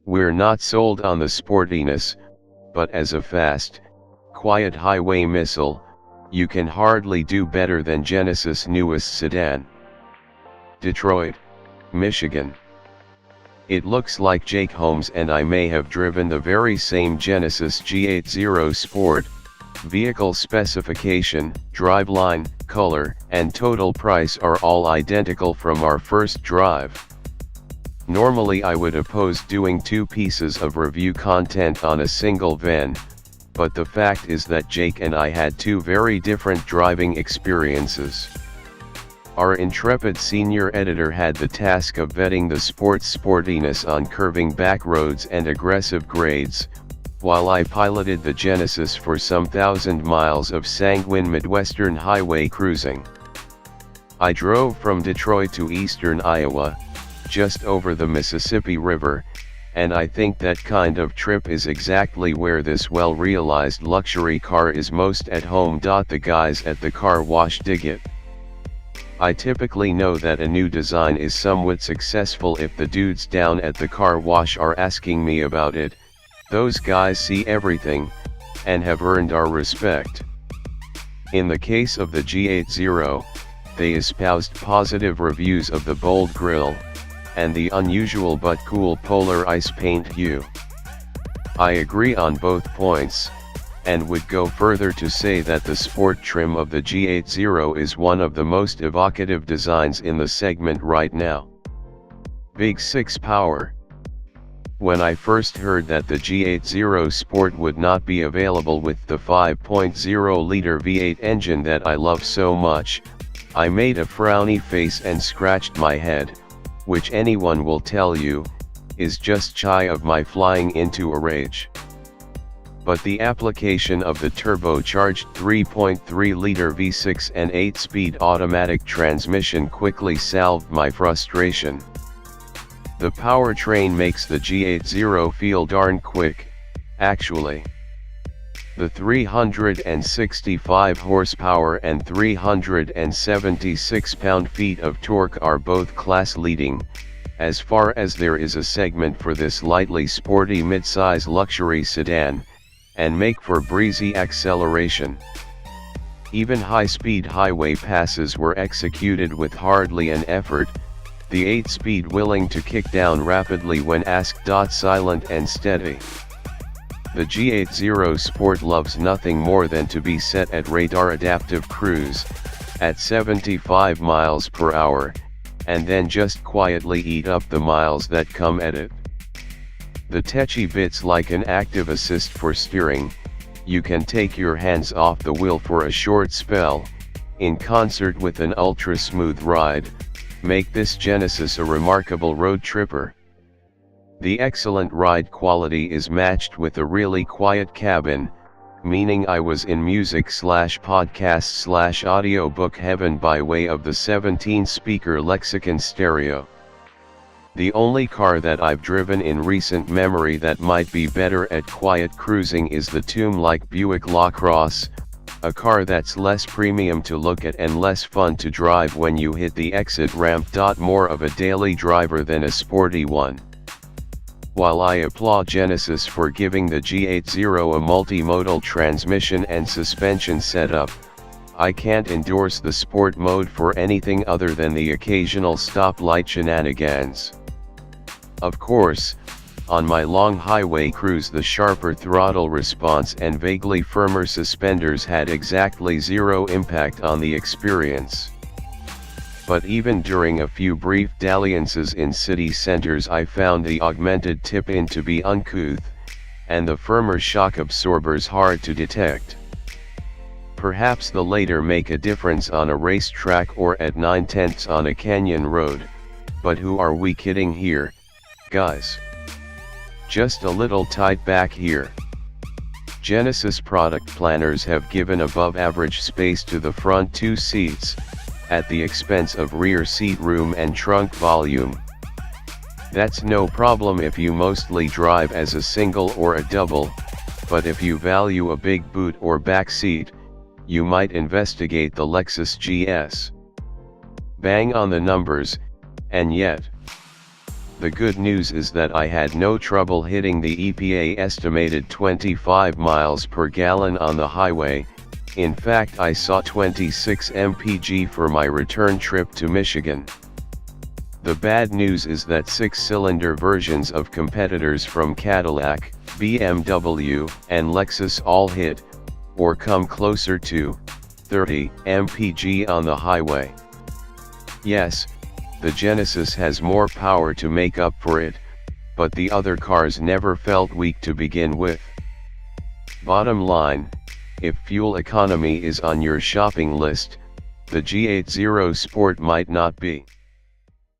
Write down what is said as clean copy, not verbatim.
We're not sold on the sportiness, but as a fast, quiet highway missile, you can hardly do better than Genesis' newest sedan. Detroit, Michigan. It looks like Jake Holmes and I may have driven the very same Genesis G80 Sport. Vehicle specification, driveline, color, and total price are all identical from our first drive. Normally I would oppose doing two pieces of review content on a single van, but the fact is that Jake and I had two very different driving experiences. Our intrepid senior editor had the task of vetting the sport's sportiness on curving back roads and aggressive grades, while I piloted the Genesis for some 1,000 miles of sanguine Midwestern highway cruising. I drove from Detroit to eastern Iowa, just over the Mississippi River, and I think that kind of trip is exactly where this well-realized luxury car is most at home. The guys at the car wash dig it. I typically know that a new design is somewhat successful if the dudes down at the car wash are asking me about it. Those guys see everything, and have earned our respect. In the case of the G80, they espoused positive reviews of the bold grille, and the unusual but cool polar ice paint hue. I agree on both points, and would go further to say that the sport trim of the G80 is one of the most evocative designs in the segment right now. Big 6 power. When I first heard that the G80 Sport would not be available with the 5.0-liter V8 engine that I love so much, I made a frowny face and scratched my head, which anyone will tell you, is just shy of my flying into a rage. But the application of the turbocharged 3.3-liter V6 and 8-speed automatic transmission quickly salved my frustration. The powertrain makes the G80 feel darn quick, actually. The 365 horsepower and 376 pound-feet of torque are both class-leading, as far as there is a segment for this lightly sporty mid-size luxury sedan, and make for breezy acceleration. Even high-speed highway passes were executed with hardly an effort, the 8-speed willing to kick down rapidly when asked. Silent and steady. The G80 Sport loves nothing more than to be set at radar adaptive cruise, at 75 miles per hour, and then just quietly eat up the miles that come at it. The techy bits like an active assist for steering, you can take your hands off the wheel for a short spell, in concert with an ultra-smooth ride, make this Genesis a remarkable road tripper. The excellent ride quality is matched with a really quiet cabin, meaning I was in music/podcast/audiobook heaven by way of the 17-speaker Lexicon stereo. The only car that I've driven in recent memory that might be better at quiet cruising is the tomb-like Buick LaCrosse, a car that's less premium to look at and less fun to drive when you hit the exit ramp. More of a daily driver than a sporty one. While I applaud Genesis for giving the G80 a multimodal transmission and suspension setup, I can't endorse the sport mode for anything other than the occasional stoplight shenanigans. Of course, on my long highway cruise the sharper throttle response and vaguely firmer suspenders had exactly zero impact on the experience. But even during a few brief dalliances in city centers I found the augmented tip-in to be uncouth, and the firmer shock absorbers hard to detect. Perhaps the later make a difference on a racetrack or at 9/10 on a canyon road, but who are we kidding here, guys? Just a little tight back here. Genesis product planners have given above average space to the front two seats, at the expense of rear seat room and trunk volume. That's no problem if you mostly drive as a single or a double, but if you value a big boot or back seat, you might investigate the Lexus GS. Bang on the numbers, and yet. The good news is that I had no trouble hitting the EPA estimated 25 miles per gallon on the highway. In fact, I saw 26 mpg for my return trip to Michigan. The bad news is that 6-cylinder versions of competitors from Cadillac, BMW, and Lexus all hit, or come closer to, 30 mpg on the highway. Yes, the Genesis has more power to make up for it, but the other cars never felt weak to begin with. Bottom line, if fuel economy is on your shopping list, the G80 Sport might not be.